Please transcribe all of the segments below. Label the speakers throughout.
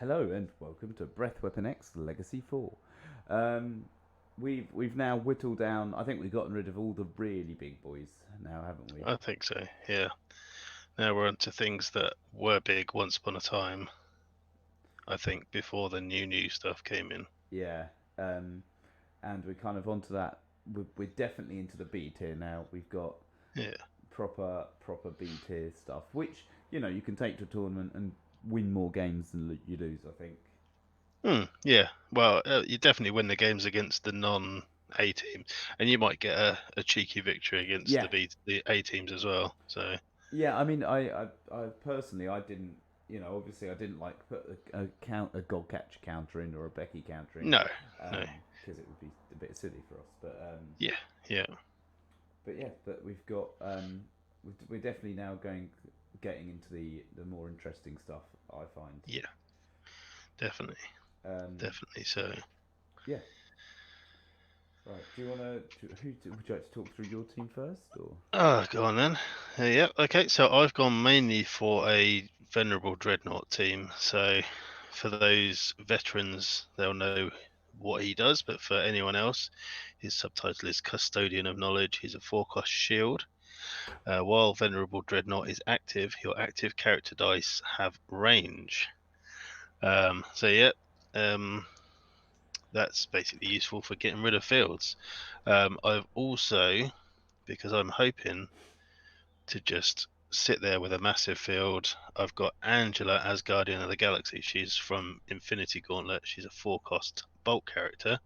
Speaker 1: Hello and welcome to Breath Weapon X Legacy 4. Um, we've now whittled down. I think we've gotten rid of all the really big boys now, haven't we?
Speaker 2: I think so, yeah. Now we're on to things that were big once upon a time, I think, before the new stuff came in.
Speaker 1: Yeah. Um, and we're kind of onto that. We're definitely into the B tier now. We've got
Speaker 2: Yeah.
Speaker 1: proper B tier stuff, which you can take to a tournament and win more games than you lose. I think.
Speaker 2: Yeah. Well, you definitely win the games against the non-A team, and you might get a cheeky victory against
Speaker 1: Yeah.
Speaker 2: the A teams as well. So,
Speaker 1: Yeah, I mean, I personally, I didn't, obviously, I didn't like put a God catch counter in or a Becky counter in,
Speaker 2: no, no.
Speaker 1: because it would be a bit silly for us.
Speaker 2: Yeah, yeah,
Speaker 1: But yeah, but we've got, we're definitely now getting into the more interesting stuff. I find.
Speaker 2: yeah, definitely,
Speaker 1: Um,
Speaker 2: definitely. So,
Speaker 1: yeah. Right. Do you want to? Would you like to talk through your team first, or?
Speaker 2: go on then. Yeah, okay. So I've gone mainly for a Venerable Dreadnought team. So, for those veterans, they'll know what he does, but for anyone else, his subtitle is Custodian of Knowledge. He's a four-cost shield. While Venerable Dreadnought is active, your active character dice have range. So yeah, um, that's basically useful for getting rid of fields. I've also, because I'm hoping to just sit there with a massive field. I've got Angela as Guardian of the Galaxy. She's from Infinity Gauntlet. She's a four-cost bulk character.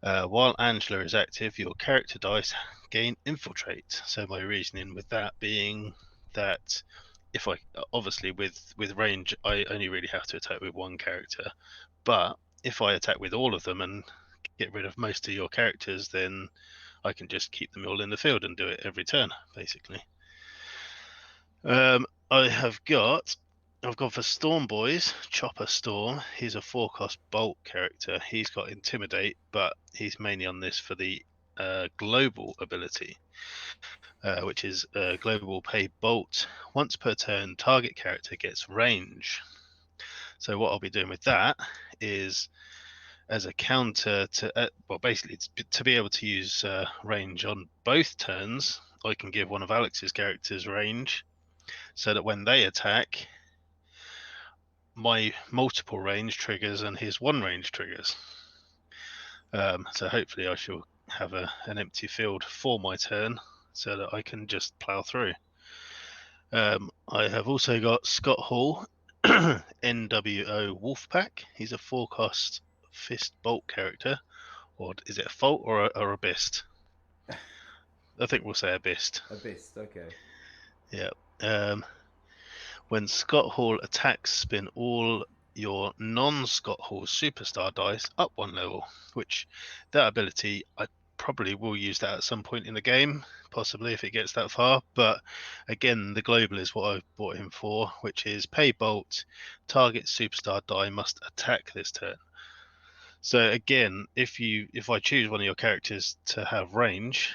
Speaker 2: While Angela is active, your character dice gain Infiltrate. So my reasoning with that being that if I obviously with range, I only really have to attack with one character, but if I attack with all of them and get rid of most of your characters, then I can just keep them all in the field and do it every turn, basically. I have got. I've gone for Storm Boys, Chopper Storm. He's a four-cost bolt character. He's got Intimidate, but he's mainly on this for the global ability, which is global pay bolt. Once per turn, target character gets range. So what I'll be doing with that is as a counter to, well, basically to be able to use range on both turns, I can give one of Alex's characters range so that when they attack, my multiple range triggers and his one range triggers. So hopefully I shall have an empty field for my turn so that I can just plow through. I have also got Scott Hall, NWO Wolfpack. He's a four cost fist bolt character. Or is it a fault or a bist? I think we'll say a bist.
Speaker 1: Abyss. Okay.
Speaker 2: Yeah. Um, When Scott Hall attacks, spin all your non-Scott Hall superstar dice up one level, which that ability I probably will use that at some point in the game, possibly if it gets that far. But again, the global is what I bought him for, which is pay bolt, target superstar die must attack this turn. So again, if I choose one of your characters to have range,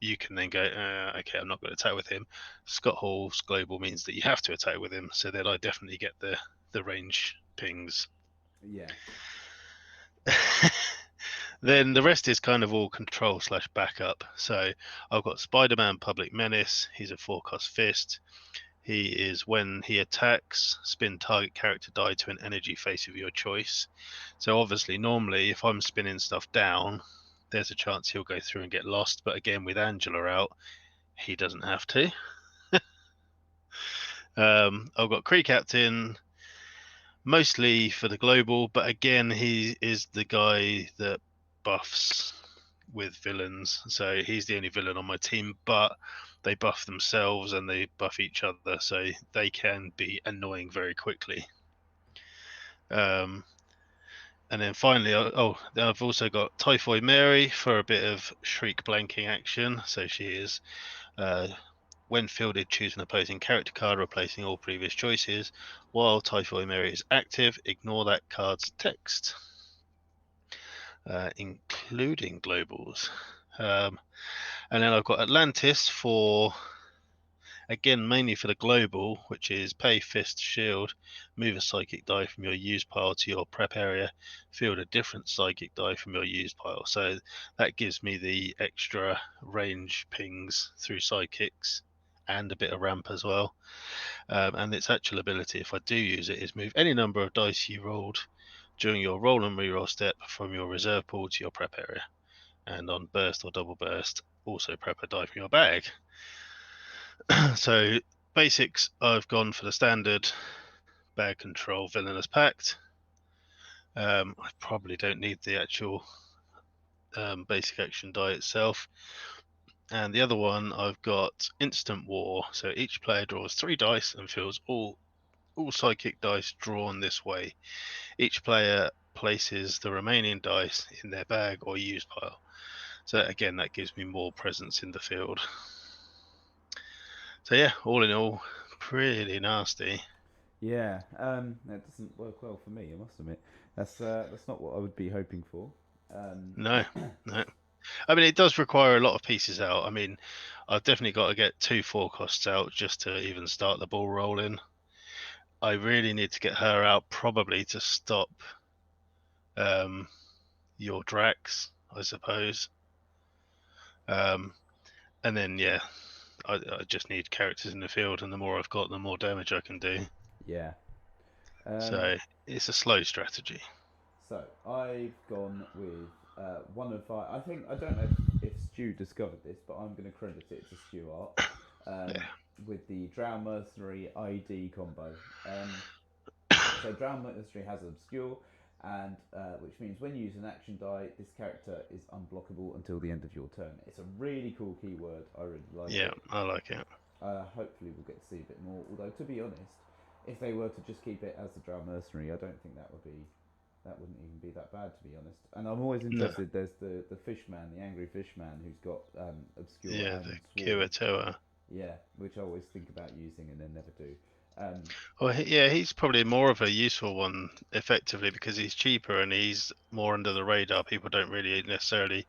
Speaker 2: you can then go, okay, I'm not going to attack with him. Scott Hall's global means that you have to attack with him, so then I definitely get the range pings.
Speaker 1: Yeah.
Speaker 2: Then the rest is kind of all control slash backup. So I've got Spider-Man Public Menace. He's a four-cost fist. He is when he attacks, spin target character die to an energy face of your choice. So obviously, normally, if I'm spinning stuff down, there's a chance he'll go through and get lost. But again, with Angela out, he doesn't have to. I've got Kree Captain mostly for the global, but again, he is the guy that buffs with villains. So he's the only villain on my team, but they buff themselves and they buff each other, so they can be annoying very quickly. Um, and then finally, I've also got Typhoid Mary for a bit of shriek blanking action. So she is when fielded, choose an opposing character card, replacing all previous choices. While Typhoid Mary is active, ignore that card's text, including globals. And then I've got Atlantis for, Again, mainly for the global, which is pay fist shield, move a psychic die from your use pile to your prep area, field a different psychic die from your use pile. So that gives me the extra range pings through psychics and a bit of ramp as well. And its actual ability, if I do use it, is move any number of dice you rolled during your roll and reroll step from your reserve pool to your prep area. And on burst or double burst, also prep a die from your bag. So basics, I've gone for the standard bag control Villainous Pact. I probably don't need the actual basic action die itself. And the other one, I've got Instant War. So each player draws 3 dice and fills all psychic dice drawn this way. Each player places the remaining dice in their bag or use pile. So again, that gives me more presence in the field. So yeah, all in all, pretty nasty.
Speaker 1: Yeah, that doesn't work well for me. I must admit, that's not what I would be hoping for.
Speaker 2: No. I mean, it does require a lot of pieces out. I mean, I've definitely got to get 2 forecasts out just to even start the ball rolling. I really need to get her out probably to stop your Drax, I suppose. And then, yeah, I just need characters in the field, and the more I've got, the more damage I can do.
Speaker 1: Yeah.
Speaker 2: So it's a slow strategy.
Speaker 1: So I've gone with one of I think I don't know if Stu discovered this, but I'm going to credit it to Stuart with the Drow Mercenary ID combo. So Drow Mercenary has Obscure, and which means when you use an action die, this character is unblockable until the end of your turn. It's a really cool keyword. I really like it.
Speaker 2: Yeah, I like it.
Speaker 1: Hopefully we'll get to see a bit more. Although to be honest, if they were to just keep it as the Drow Mercenary, I don't think that wouldn't even be that bad, to be honest. And I'm always interested. No. There's the Fishman, the angry Fishman, who's got Obscure.
Speaker 2: Yeah,
Speaker 1: and
Speaker 2: the Kuatoa.
Speaker 1: Yeah, which I always think about using and then never do.
Speaker 2: Well, yeah, he's probably more of a useful one, effectively, because he's cheaper and he's more under the radar. People don't really necessarily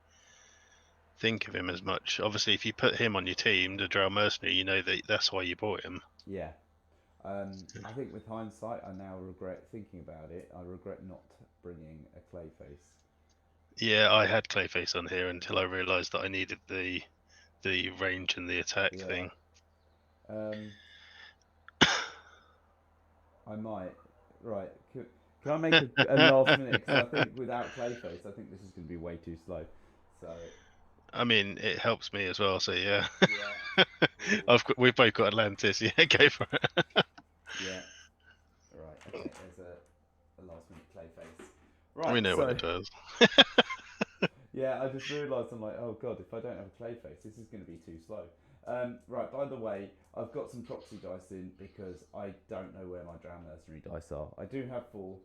Speaker 2: think of him as much. Obviously, if you put him on your team, the Drow Mercenary, you know that's why you bought him.
Speaker 1: Yeah. I think with hindsight, I now regret thinking about it. I regret not bringing a Clayface.
Speaker 2: Yeah, I had Clayface on here until I realised that I needed the range and the attack thing.
Speaker 1: I might. Right. Can I make a last minute? Because I think without Clayface, I think this is going to be way too slow. So.
Speaker 2: I mean, it helps me as well. So yeah. We've both got Atlantis. Yeah, go for it.
Speaker 1: Yeah. Right. Okay. There's a last minute Clayface. Right.
Speaker 2: We know what it does.
Speaker 1: Yeah, I just realised I'm like, oh god, if I don't have a Clayface, this is going to be too slow. Right, by the way, I've got some proxy dice in because I don't know where my Drow Mercenary dice are. I do have 4,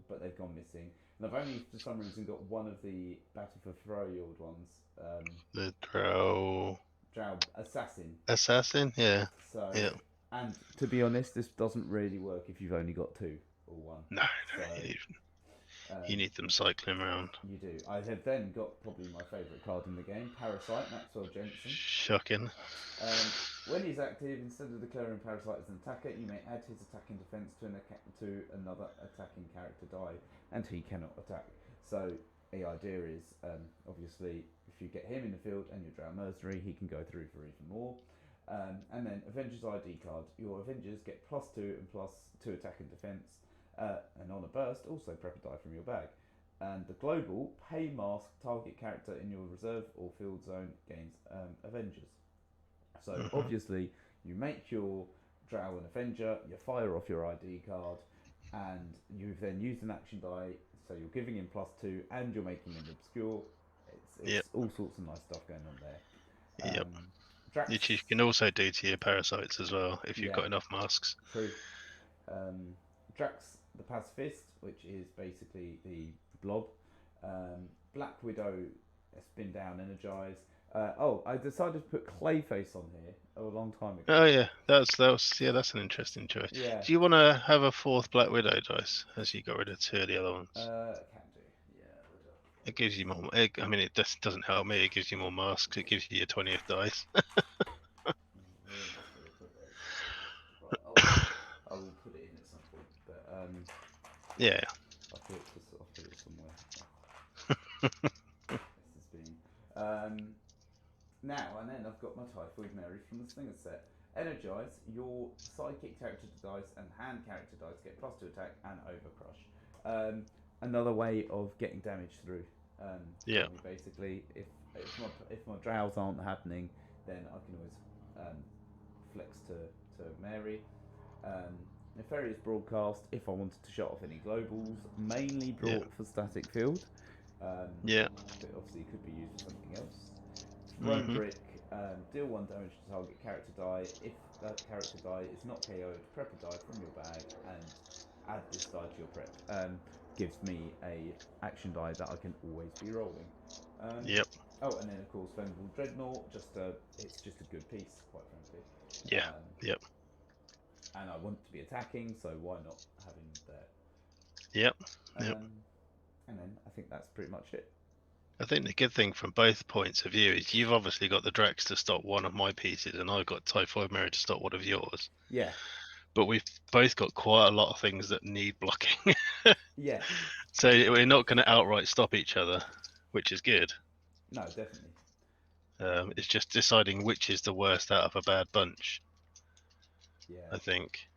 Speaker 1: but they've gone missing. And I've only, for some reason, got one of the Battle for Freljord ones.
Speaker 2: The Drow
Speaker 1: Assassin.
Speaker 2: Assassin, yeah.
Speaker 1: So, yeah. And to be honest, this doesn't really work if you've only got 2 or 1.
Speaker 2: No, you need them cycling around.
Speaker 1: You do. I have then got probably my favourite card in the game, Parasite, Maxwell Jensen.
Speaker 2: Shocking.
Speaker 1: When he's active, instead of declaring Parasite as an attacker, you may add his attacking defense to another attacking character die, and he cannot attack. So the idea is, obviously, if you get him in the field and your Drow Mercenary, he can go through for even more. And then Avengers ID card. Your Avengers get +2 and +2 attack and defense. And on a burst, also prep a die from your bag. And the global, pay mask target character in your reserve or field zone gains Avengers. So obviously, you make your Drow an Avenger, you fire off your ID card, and you've then used an action die, so you're giving him +2 and you're making him Obscure. It's all sorts of nice stuff going on there.
Speaker 2: Drax, which you can also do to your parasites as well, if you've got enough masks.
Speaker 1: True. Drax the Pacifist, which is basically the blob. Black Widow, spin down, energize. I decided to put Clayface on here a long time ago.
Speaker 2: Oh yeah, that's an interesting choice.
Speaker 1: Yeah.
Speaker 2: Do you want to have a 4th Black Widow dice as you got rid of 2 of the other ones?
Speaker 1: Can do. Yeah.
Speaker 2: It gives you more. I mean, it just doesn't help me. It gives you more masks. It gives you your 20th dice. Yeah.
Speaker 1: I put it somewhere. This has been. Now and then I've got my Typhoid Mary from the Slinger set. Energize, your sidekick character dice and hand character dice get +2 attack and overcrush. Another way of getting damage through.
Speaker 2: Yeah.
Speaker 1: Basically, if my drows aren't happening, then I can always flex to Mary. Nefarious Broadcast, if I wanted to shut off any globals, mainly brought for Static Field.
Speaker 2: Yeah.
Speaker 1: But obviously it could be used for something else. Throne
Speaker 2: Mhm.
Speaker 1: Brick, deal 1 damage to target character die. If that character die is not KO'd, prep a die from your bag and add this die to your prep. Gives me a action die that I can always be rolling.
Speaker 2: Yep.
Speaker 1: Oh, and then of course Venerable Dreadnought, it's just a good piece, quite frankly.
Speaker 2: Yeah. Yep.
Speaker 1: And I want to be attacking, so why not have him there?
Speaker 2: Yep. Yep.
Speaker 1: And then I think that's pretty much it.
Speaker 2: I think the good thing from both points of view is you've obviously got the Drax to stop one of my pieces, and I've got Typhoid Mary to stop one of yours.
Speaker 1: Yeah.
Speaker 2: But we've both got quite a lot of things that need blocking.
Speaker 1: Yeah.
Speaker 2: So we're not going to outright stop each other, which is good.
Speaker 1: No, definitely.
Speaker 2: It's just deciding which is the worst out of a bad bunch.
Speaker 1: Yeah.
Speaker 2: I think.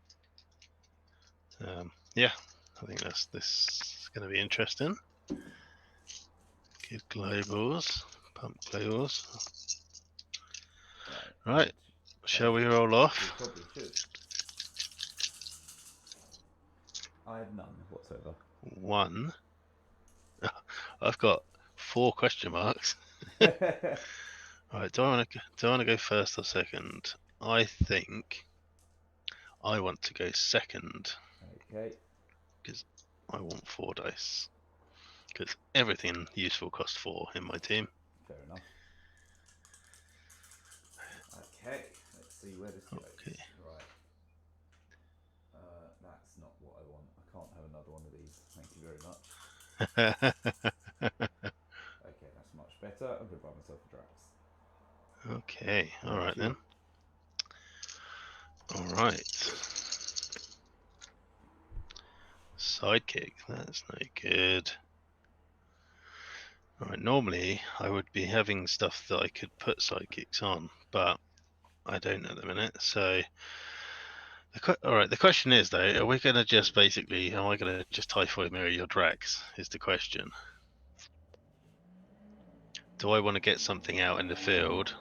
Speaker 2: Yeah, I think this is going to be interesting. Give globals, pump globals. Right. Shall we roll off?
Speaker 1: We probably should. I have none whatsoever.
Speaker 2: 1. I've got 4 question marks. Right, do I want to go first or second? I think I want to go second.
Speaker 1: Okay.
Speaker 2: Because I want 4 dice. Because everything useful costs 4 in my team.
Speaker 1: Fair enough. Okay, let's see where this goes.
Speaker 2: Okay.
Speaker 1: Right. That's not what I want. I can't have another one of these. Thank you very much. Okay, that's much better. I'm going to buy myself a Drax.
Speaker 2: Okay, alright then. Alright. Sidekick, that's no good. Alright, normally I would be having stuff that I could put sidekicks on, but I don't at the minute, so... Alright, the question is though, are we going to just basically, am I going to just Typhoid Mary your Drax, is the question. Do I want to get something out in the field?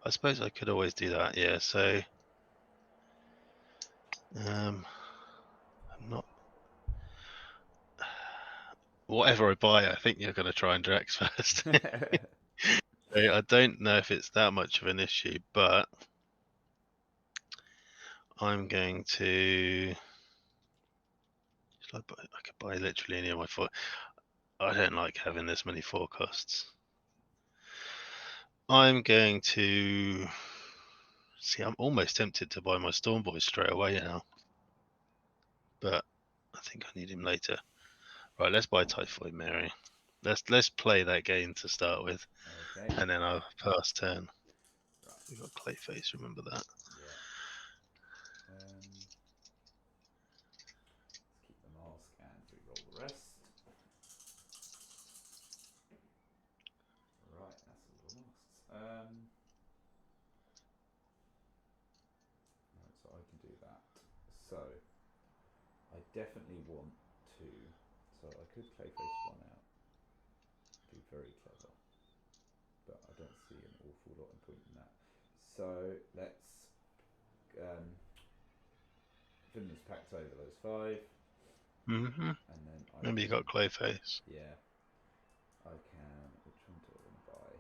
Speaker 2: I suppose I could always do that, yeah, so... I'm not... Whatever I buy, I think you're going to try and Drax first. I don't know if it's that much of an issue, but I'm going to... I could buy literally any of my 4. I don't like having this many 4 costs. I'm going to... See, I'm almost tempted to buy my Storm Boy straight away now. But I think I need him later. Right, let's buy Typhoid Mary. Let's play that game to start with.
Speaker 1: Okay.
Speaker 2: And then I'll pass turn. Right. We've got Clayface, remember that.
Speaker 1: Yeah. Let's keep the mask and re-roll the rest. Right, that's all the masks. Right, so I can do that. So, I definitely want to... So I could Clayface one out. Be very clever. But I don't see an awful lot of point in that. So, let's... Finland's packed over those 5.
Speaker 2: Mm-hmm.
Speaker 1: And then
Speaker 2: Maybe you got Clayface.
Speaker 1: Yeah. I can... Which one do I want to buy?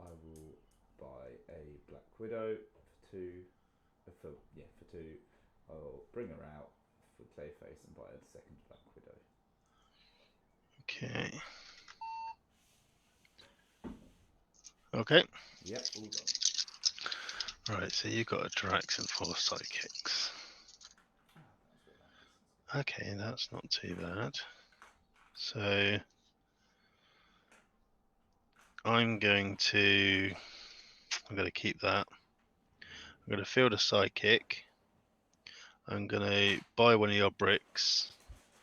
Speaker 1: I will buy a Black Widow for 2. For 2. I'll bring her out for Clayface and buy a second Black Widow.
Speaker 2: Okay. Okay.
Speaker 1: Yep, all done.
Speaker 2: Right, so you got a Drax and 4 sidekicks. Okay, that's not too bad. So I'm going to keep that. I'm going to field a sidekick I'm gonna buy one of your bricks.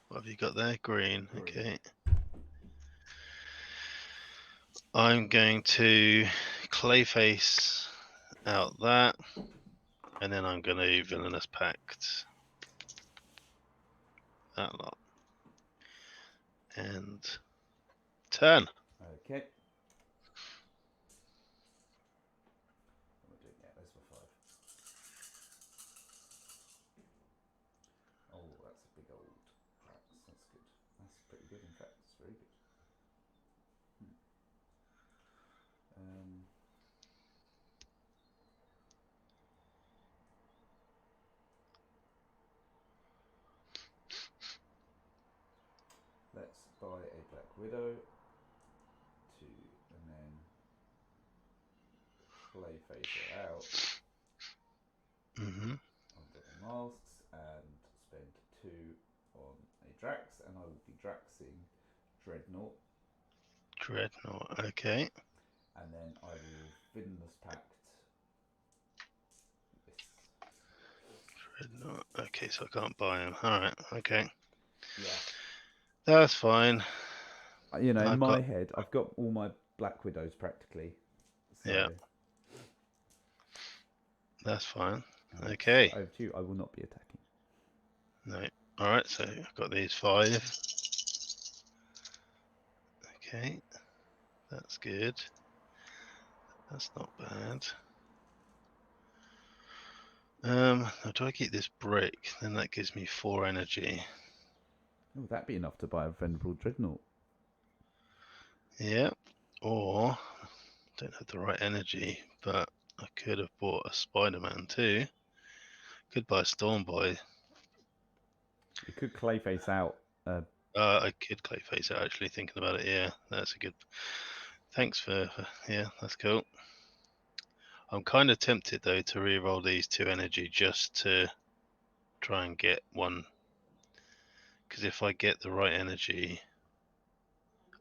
Speaker 2: What have you got there? Green.
Speaker 1: Green.
Speaker 2: Okay. I'm going to Clayface out that, and then I'm going to Villainous Pact that lot. And turn.
Speaker 1: Okay. What am I doing? Yeah, there's my 5. Oh, that's a big old Drax. That's good. That's pretty good, in fact. It's very good. Let's buy a Black Widow and then Clayface her out
Speaker 2: Mm-hmm.
Speaker 1: on double masks and spend 2 on a Drax, and I will be Draxing Dreadnought.
Speaker 2: Dreadnought. Okay.
Speaker 1: And then I will Villainous Pact this.
Speaker 2: Dreadnought. Okay, so I can't buy him. All right. Okay.
Speaker 1: Yeah.
Speaker 2: That's fine.
Speaker 1: In my head, I've got all my Black Widows practically. So
Speaker 2: yeah. That's fine. Okay.
Speaker 1: Over to you. I will not be attacking.
Speaker 2: No. All right. So I've got these 5. Okay. That's good. That's not bad. Now do I keep this brick? Then that gives me 4 energy.
Speaker 1: Oh, that'd be enough to buy a Venerable Dreadnought.
Speaker 2: Yeah. Or don't have the right energy, but I could have bought a Spider-Man too. Could buy a Stormboy.
Speaker 1: You could Clayface out.
Speaker 2: I could Clayface out, actually, thinking about it. Yeah, that's a good. Thanks for yeah, that's cool. I'm kind of tempted though to re-roll these 2 energy just to try and get one. Because if I get the right energy,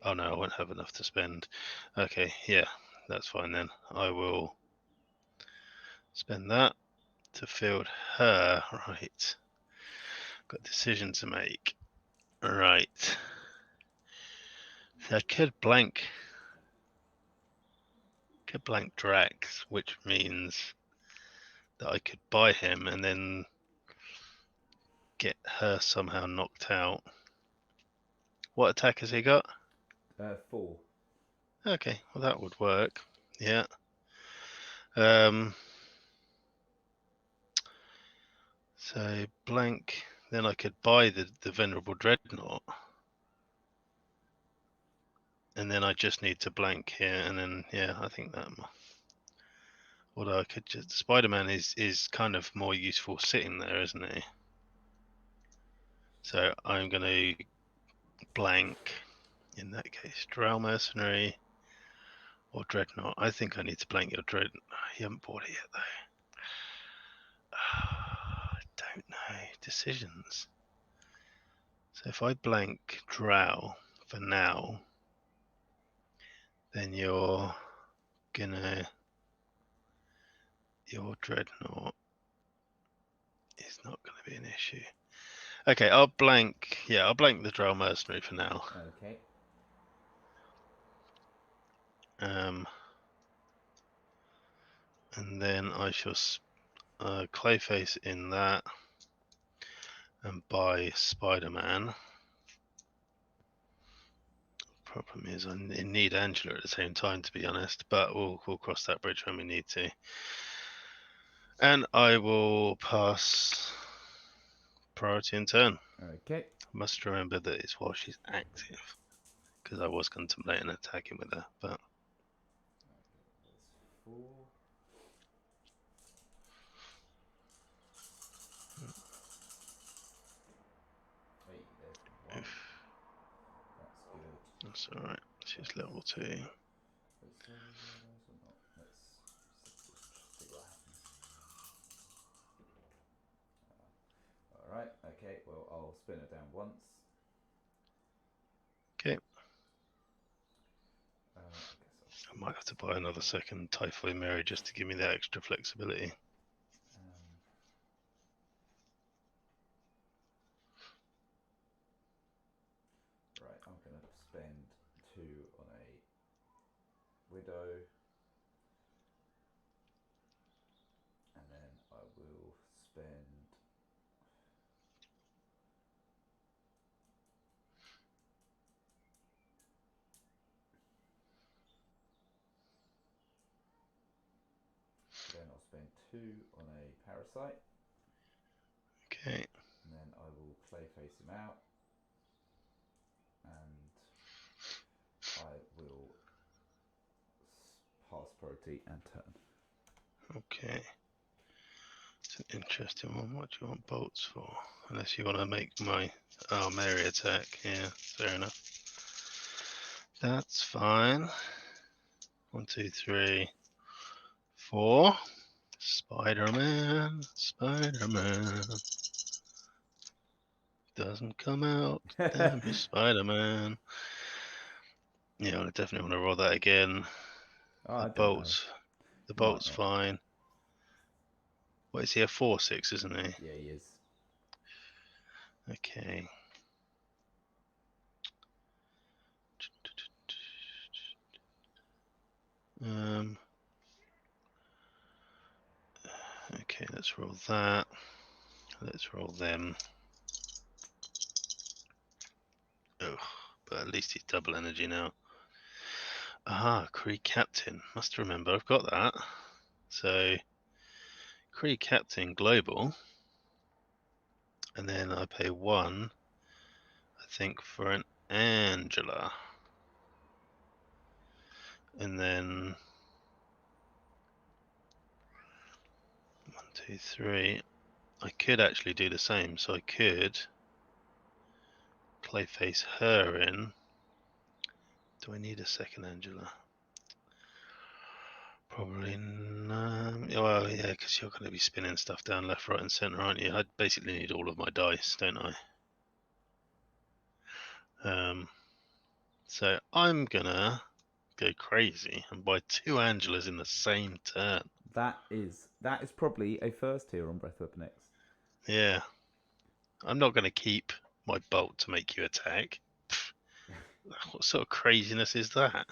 Speaker 2: oh no, I won't have enough to spend. Okay, yeah, that's fine then. I will spend that to field her. Right. Got a decision to make. Right. So I could blank Drax, which means that I could buy him and then get her somehow knocked out. What attack has he got?
Speaker 1: 4.
Speaker 2: Okay, well that would work. Yeah. So blank. Then I could buy the Venerable Dreadnought. And then I just need to blank here, and then yeah, I think that. Although I could just Spider-Man is kind of more useful sitting there, isn't he? So I'm gonna blank in that case. Drow Mercenary or Dreadnought. I think I need to blank your Dreadnought. You haven't bought it yet though. I don't know. Decisions. So if I blank Drow for now, then your Dreadnought is not going to be an issue. Okay, I'll blank the Drow Mercenary for now.
Speaker 1: Okay.
Speaker 2: And then I shall Clayface in that and buy Spider-Man. Problem is I need Angela at the same time, to be honest, but we'll cross that bridge when we need to. And I will pass priority in turn.
Speaker 1: Okay.
Speaker 2: Must remember that it's while she's active, because I was contemplating attacking with her, but.
Speaker 1: There's 4. Wait, there's 1. That's good.
Speaker 2: That's alright. She's level 2.
Speaker 1: Let's see or not. Let's see what happens. Alright, okay, well I'll spin it down once.
Speaker 2: Okay.
Speaker 1: I
Speaker 2: I might have to buy another second Typhoid Mary just to give me that extra flexibility.
Speaker 1: spend 2 on a widow, and then I will spend then I'll spend 2 on a parasite.
Speaker 2: Okay.
Speaker 1: And then I will Clayface him out, and I will pass priority and turn.
Speaker 2: Okay. It's an interesting one. What do you want bolts for? Unless you want to make my Mary attack. Yeah, fair enough. That's fine. 1, 2, 3, 4. Spider-Man. Spider-Man. Doesn't come out. Damn you, Spider-Man. Yeah, I definitely want to roll that again.
Speaker 1: I
Speaker 2: The
Speaker 1: don't know.
Speaker 2: bolt's
Speaker 1: not.
Speaker 2: fine. What is he, a 4/6, isn't he?
Speaker 1: Yeah, he is.
Speaker 2: Okay. Okay, let's roll that. Let's roll them. Ugh, but at least he's double energy now. Aha, Kree Captain. Must remember, I've got that. So, Kree Captain Global. And then I pay 1, I think, for an Angela. And then 1, 2, 3. I could actually do the same. So I could Clayface her in. Do I need a second Angela? Probably no. Well, yeah, because you're going to be spinning stuff down left, right, and centre, aren't you? I basically need all of my dice, don't I? So I'm gonna go crazy and buy 2 Angelas in the same turn.
Speaker 1: That is probably a first here on Breath Weapon X.
Speaker 2: Yeah, I'm not going to keep my bolt to make you attack. What sort of craziness is that?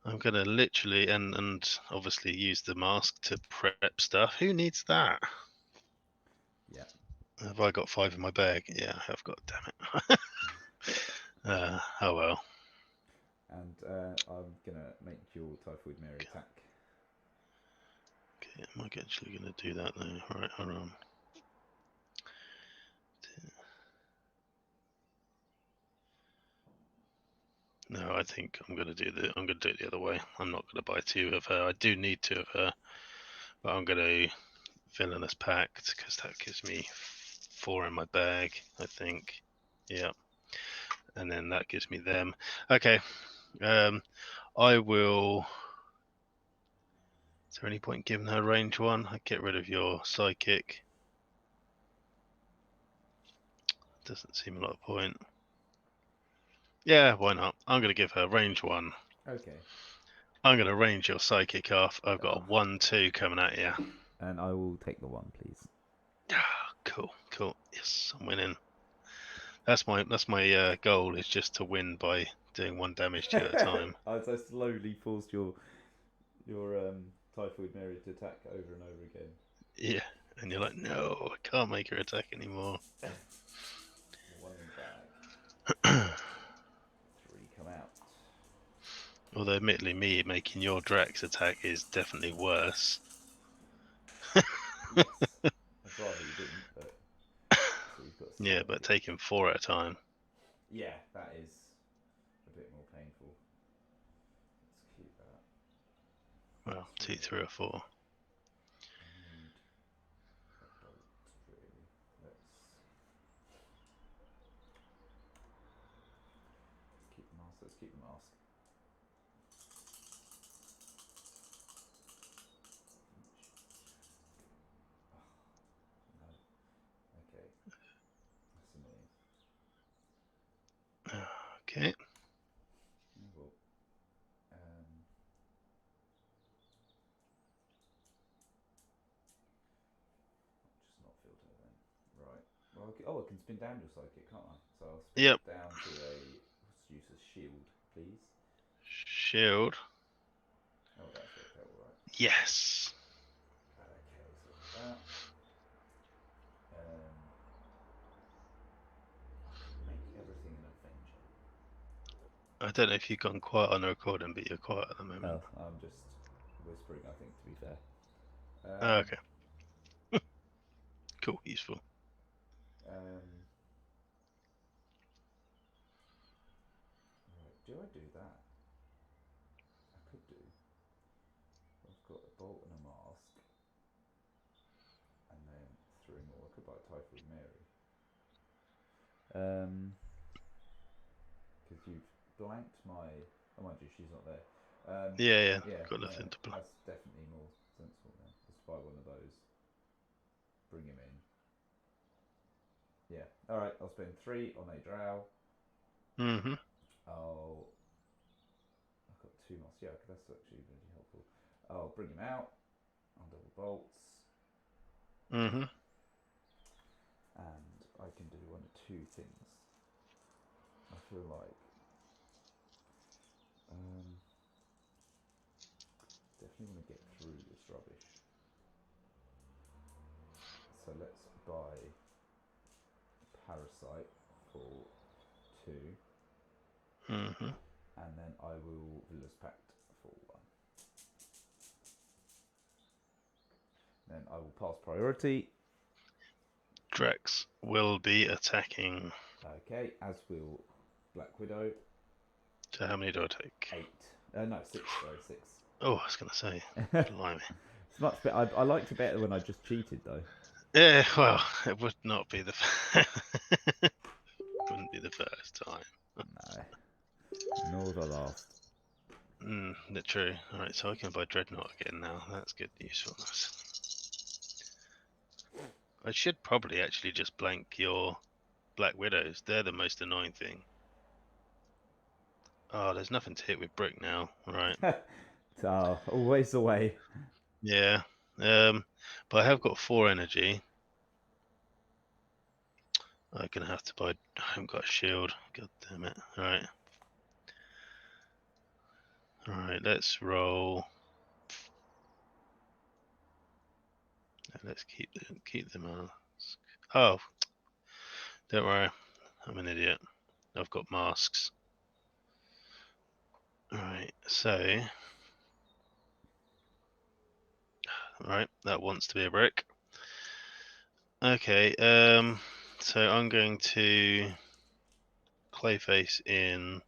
Speaker 2: I'm going to literally and obviously use the mask to prep stuff. Who needs that?
Speaker 1: Yeah.
Speaker 2: Have I got 5 in my bag? Yeah, I have got. Damn it. Oh well.
Speaker 1: And I'm gonna make your Typhoid Mary attack.
Speaker 2: Okay, am I actually going to do that though? All right, hold on. No, I think I'm going to do it the other way. I'm not going to buy 2 of her. I do need 2 of her, but I'm going to Villainous Pact because that gives me 4 in my bag, I think. Yeah, and then that gives me them. Okay, I will. Is there any point giving her range 1? I'd get rid of your psychic. Doesn't seem a lot of point. Yeah, why not? I'm going to give her range 1.
Speaker 1: Okay.
Speaker 2: I'm going to range your psychic off. I've got a 1/2 coming at you.
Speaker 1: And I will take the 1, please.
Speaker 2: Cool. Yes, I'm winning. That's my goal, is just to win by doing 1 damage to you at a time.
Speaker 1: I slowly forced your Typhoid Mary to attack over and over again.
Speaker 2: Yeah, and you're like, no, I can't make her attack anymore.
Speaker 1: 1 in bag. 3 come out.
Speaker 2: Although, admittedly, me making your Drax attack is definitely worse.
Speaker 1: Yes. I'd rather you didn't, but so you've got
Speaker 2: Yeah, but taking 4 at a time.
Speaker 1: Yeah, that is a bit more painful. Let's keep that.
Speaker 2: Well, 2, 3, or 4.
Speaker 1: I need a bolt, really. Let's keep the mask. Let's keep the mask. No. Okay. That's annoying.
Speaker 2: Okay.
Speaker 1: Well, just not filter then. Right. Well, I can spin down your psychic, can't I? So I'll spin
Speaker 2: Yep.
Speaker 1: it down to a introduce a shield, please.
Speaker 2: Shield.
Speaker 1: Oh, that's worked out all right.
Speaker 2: Yes.
Speaker 1: Okay, so that. I could make everything an Avenger.
Speaker 2: I don't know if you've gone quiet on the recording, but you're quiet at the moment.
Speaker 1: Oh, I'm just whispering, I think, to be fair.
Speaker 2: Oh, okay. Cool, useful.
Speaker 1: Right, do I do that? I could do. I've got a bolt and a mask, and then 3 more. I could buy Typhoid Mary. Because you've blanked my. Oh, mind you, she's not there.
Speaker 2: Yeah.
Speaker 1: Yeah,
Speaker 2: Got
Speaker 1: no,
Speaker 2: nothing to play.
Speaker 1: that's definitely more sensible then. Let's buy one of those. Bring him in. Yeah. All right. I'll spend 3 on a drow.
Speaker 2: Mm-hmm.
Speaker 1: I've got 2 more. Yeah, that's actually really helpful. I'll bring him out on double bolts.
Speaker 2: Mm-hmm.
Speaker 1: And I can do 1 of 2 things. I feel like definitely want to get through this rubbish. So let's buy Parasite for 2.
Speaker 2: Mm-hmm.
Speaker 1: And then I will Villas Pact for 1. Then I will pass priority.
Speaker 2: Drex will be attacking.
Speaker 1: Okay, as will Black Widow.
Speaker 2: So how many do I take?
Speaker 1: 8. No, 6. Sorry, 6.
Speaker 2: Oh, I was going to say. Blimey.
Speaker 1: It's much better. I liked it better when I just cheated, though.
Speaker 2: Yeah, well, it would not be the wouldn't be the first time.
Speaker 1: No, nor the last.
Speaker 2: True. All right, so I can buy Dreadnought again now. That's good usefulness. I should probably actually just blank your Black Widows. They're the most annoying thing. Oh, there's nothing to hit with brick now. All right.
Speaker 1: Always the way.
Speaker 2: Yeah. But I have got 4 energy. I'm gonna have to buy. I haven't got a shield. God damn it! All right. All right. Let's roll. Let's keep them on. Oh, don't worry. I'm an idiot. I've got masks. All right. So. All right. That wants to be a brick. Okay. So I'm going to Clayface in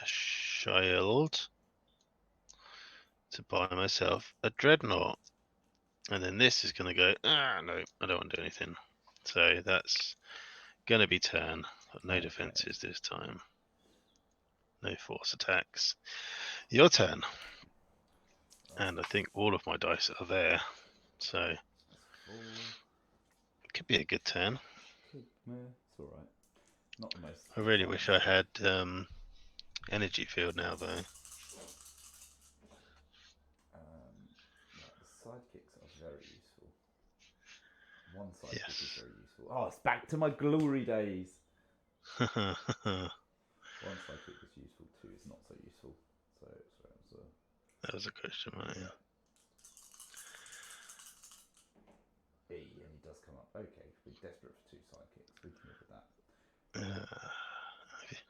Speaker 2: a shield to buy myself a dreadnought. And then this is going to go, no, I don't want to do anything. So that's going to be turn. But no defenses this time. No force attacks. Your turn. Right. And I think all of my dice are there. So it could be a good turn.
Speaker 1: It's alright. Not the most.
Speaker 2: I really wish I had energy field now, though.
Speaker 1: The sidekicks are very useful. One sidekick is very useful. Oh, it's back to my glory days. One sidekick is useful, 2 is not so useful. So
Speaker 2: that was a question, right? Yeah.
Speaker 1: And he does come up. Okay, we're desperate for 2 sidekicks. We can live with that.
Speaker 2: Okay.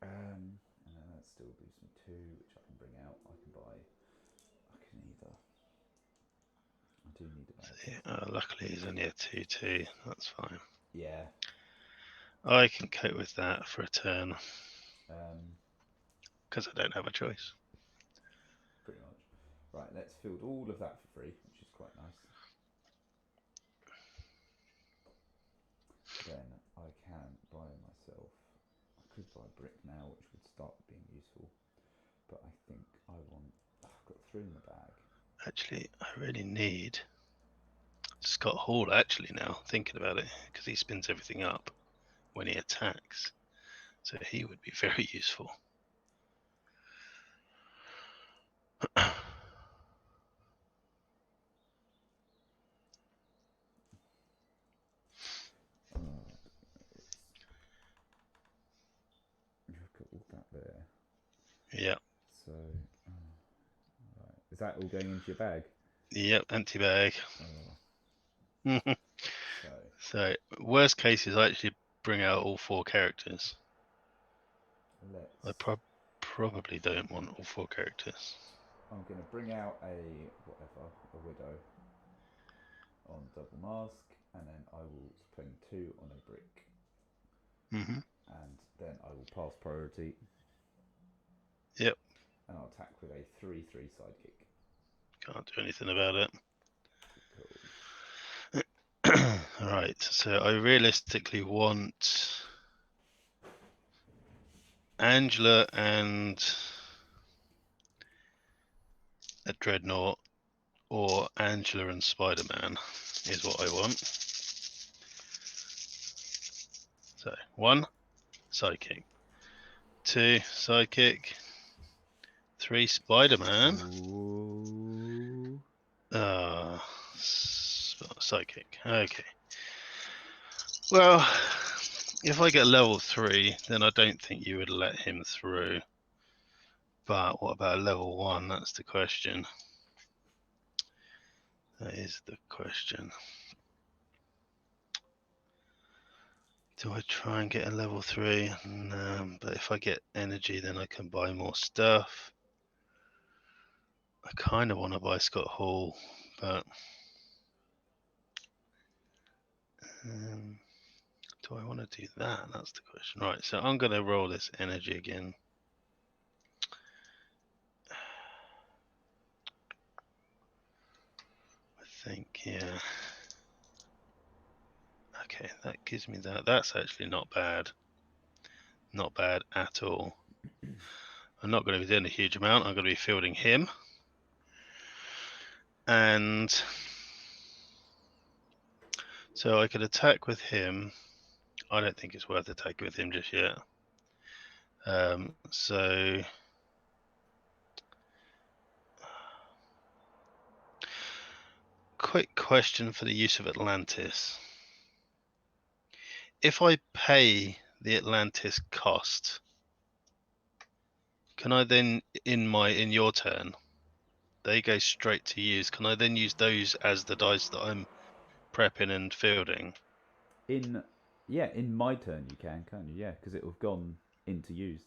Speaker 1: And then that still leaves me 2, which I can bring out. I can buy. I do need a bag.
Speaker 2: Luckily, he's only a 2/2. That's fine.
Speaker 1: Yeah.
Speaker 2: I can cope with that for a turn. Because I don't have a choice.
Speaker 1: Pretty much. Right, let's field all of that for free, which is quite nice. Then I can buy myself. I could buy brick now, which would start being useful. But I think I want. I've got 3 in the bag.
Speaker 2: Actually, I really need Scott Hall. Actually, now thinking about it, because he spins everything up when he attacks, so he would be very useful.
Speaker 1: Is that all going into your bag?
Speaker 2: Yep, empty bag.
Speaker 1: Oh, so
Speaker 2: So worst case is I actually bring out all 4 characters. I
Speaker 1: let's.
Speaker 2: probably don't want all 4 characters.
Speaker 1: I'm going to bring out a widow on double mask, and then I will spend 2 on a brick, and then I will pass priority.
Speaker 2: Yep.
Speaker 1: And I'll attack with a 3/3 sidekick.
Speaker 2: Can't do anything about it.
Speaker 1: Cool.
Speaker 2: Alright, so I realistically want Angela and a Dreadnought, or Angela and Spider-Man is what I want. So 1 sidekick, 2 sidekick, 3 Spider-Man. Sidekick. Okay. Well, if I get level 3, then I don't think you would let him through. But what about level 1? That's the question. That is the question. Do I try and get a level 3? No, but if I get energy, then I can buy more stuff. I kind of want to buy Scott Hall, but do I want to do that? That's the question. Right, so I'm going to roll this energy again. I think, yeah. Okay, that gives me that. That's actually not bad. Not bad at all. I'm not going to be doing a huge amount. I'm going to be fielding him. And so I could attack with him. I don't think it's worth attacking with him just yet. So quick question for the use of Atlantis. If I pay the Atlantis cost, can I then in your turn, they go straight to use. Can I then use those as the dice that I'm prepping and fielding?
Speaker 1: In my turn you can, can't you? Yeah, because it will have gone into used.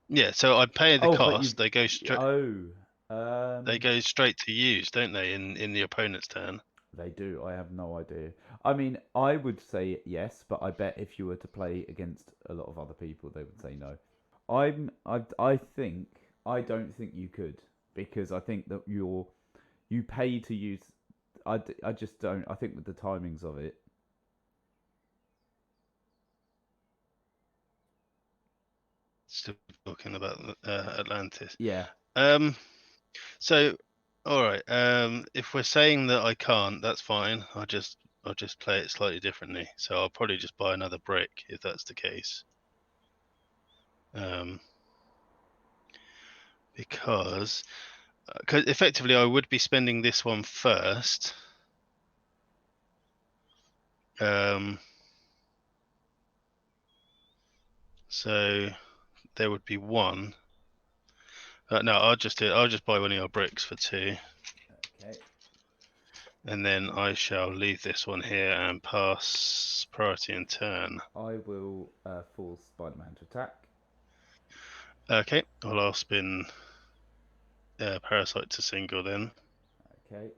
Speaker 2: Yeah, so I pay the cost. They go straight. They go straight to use, don't they? In the opponent's turn.
Speaker 1: They do. I have no idea. I mean, I would say yes, but I bet if you were to play against a lot of other people, they would say no. I don't think you could, because I think that you pay to use. I just don't. I think with the timings of it.
Speaker 2: Still talking about Atlantis.
Speaker 1: Yeah.
Speaker 2: So, all right. If we're saying that I can't, that's fine. I'll just play it slightly differently. So I'll probably just buy another brick if that's the case. Because effectively I would be spending this one first. So there would be 1. No, I'll just buy one of your bricks for 2.
Speaker 1: Okay.
Speaker 2: And then I shall leave this one here and pass priority in turn.
Speaker 1: I will force Spider-Man to attack.
Speaker 2: Okay, well I'll spin Parasite to single then.
Speaker 1: Okay.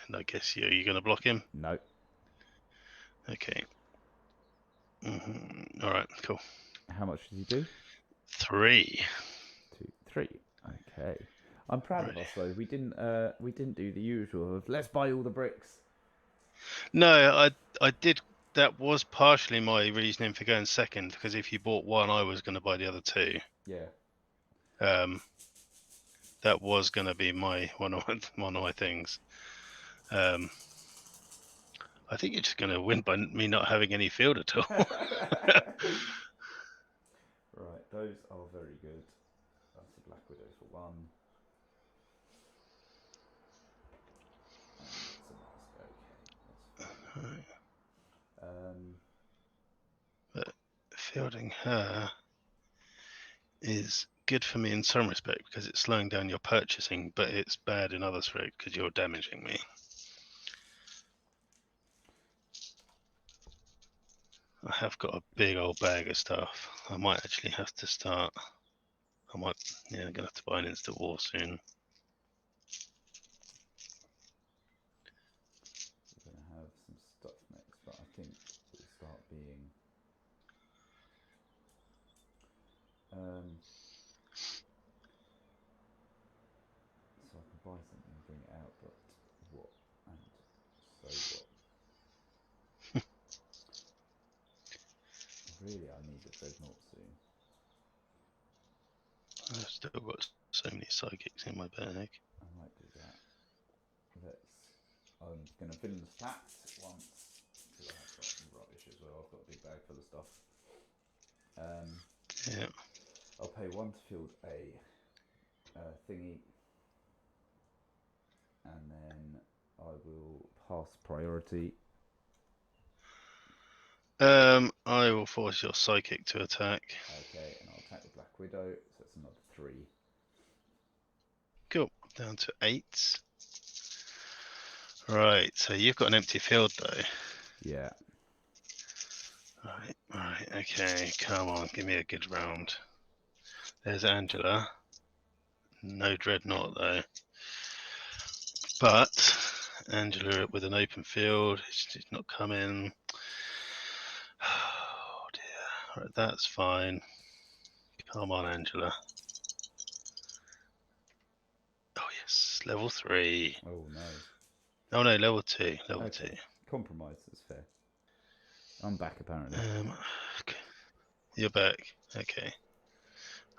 Speaker 2: And I guess you're going to block him?
Speaker 1: No.
Speaker 2: Okay. All right, cool.
Speaker 1: How much does he do?
Speaker 2: 3.
Speaker 1: 2, 3. Okay. I'm proud of us though. We didn't do the usual of let's buy all the bricks.
Speaker 2: No, I did. That was partially my reasoning for going second, because if you bought 1, I was going to buy the other 2.
Speaker 1: Yeah.
Speaker 2: That was going to be one of my things. I think you're just going to win by me not having any field at all.
Speaker 1: Right, those are very good. That's the Black Widow for 1. And it's a mask. Okay, that's fine.
Speaker 2: But fielding her is good for me in some respect because it's slowing down your purchasing, but it's bad in other respects because you're damaging me. I have got a big old bag of stuff. I might actually have to start. I'm gonna have to buy an Instant War soon.
Speaker 1: We're going to have some stuff next, but I think it'll start being. So I can buy something and bring it out, but what? And so what? Really, I need a Dreadnought soon.
Speaker 2: I've still got so many psychics in my bag.
Speaker 1: I might do that. I'm going to fill the stats once, because I have got some rubbish as well. I've got a big bag full of stuff.
Speaker 2: Yeah.
Speaker 1: I'll pay 1 to field a thingy, and then I will pass priority.
Speaker 2: I will force your psychic to attack.
Speaker 1: Okay, and I'll attack the Black Widow, so that's another 3.
Speaker 2: Cool. Down to 8. Right, so you've got an empty field though.
Speaker 1: Yeah.
Speaker 2: Right, okay, come on, give me a good round. There's Angela. No Dreadnought though. But Angela with an open field, she's not coming. Oh dear. Right, that's fine. Come on, Angela. Oh yes, level 3.
Speaker 1: Oh no.
Speaker 2: Oh no, level 2. Level
Speaker 1: Okay.
Speaker 2: 2.
Speaker 1: Compromise, that's fair. I'm back apparently.
Speaker 2: Okay. You're back. Okay.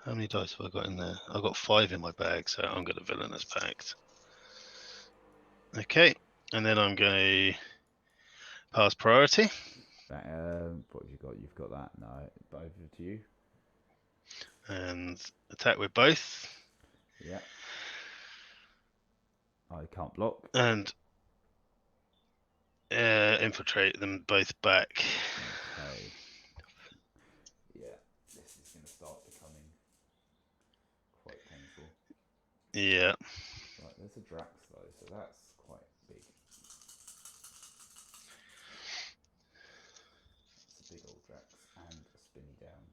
Speaker 2: How many dice have I got in there? I've got 5 in my bag, so I'm going to villainous pact. Okay, and then I'm going to pass priority.
Speaker 1: What have you got? You've got that. No, over to you.
Speaker 2: And attack with both.
Speaker 1: Yeah. I can't block.
Speaker 2: And infiltrate them both back.
Speaker 1: Okay. Yeah, this is going to start becoming quite painful.
Speaker 2: Yeah.
Speaker 1: Right, there's a Drax though, so that's quite big. It's a big old Drax and a spinny down.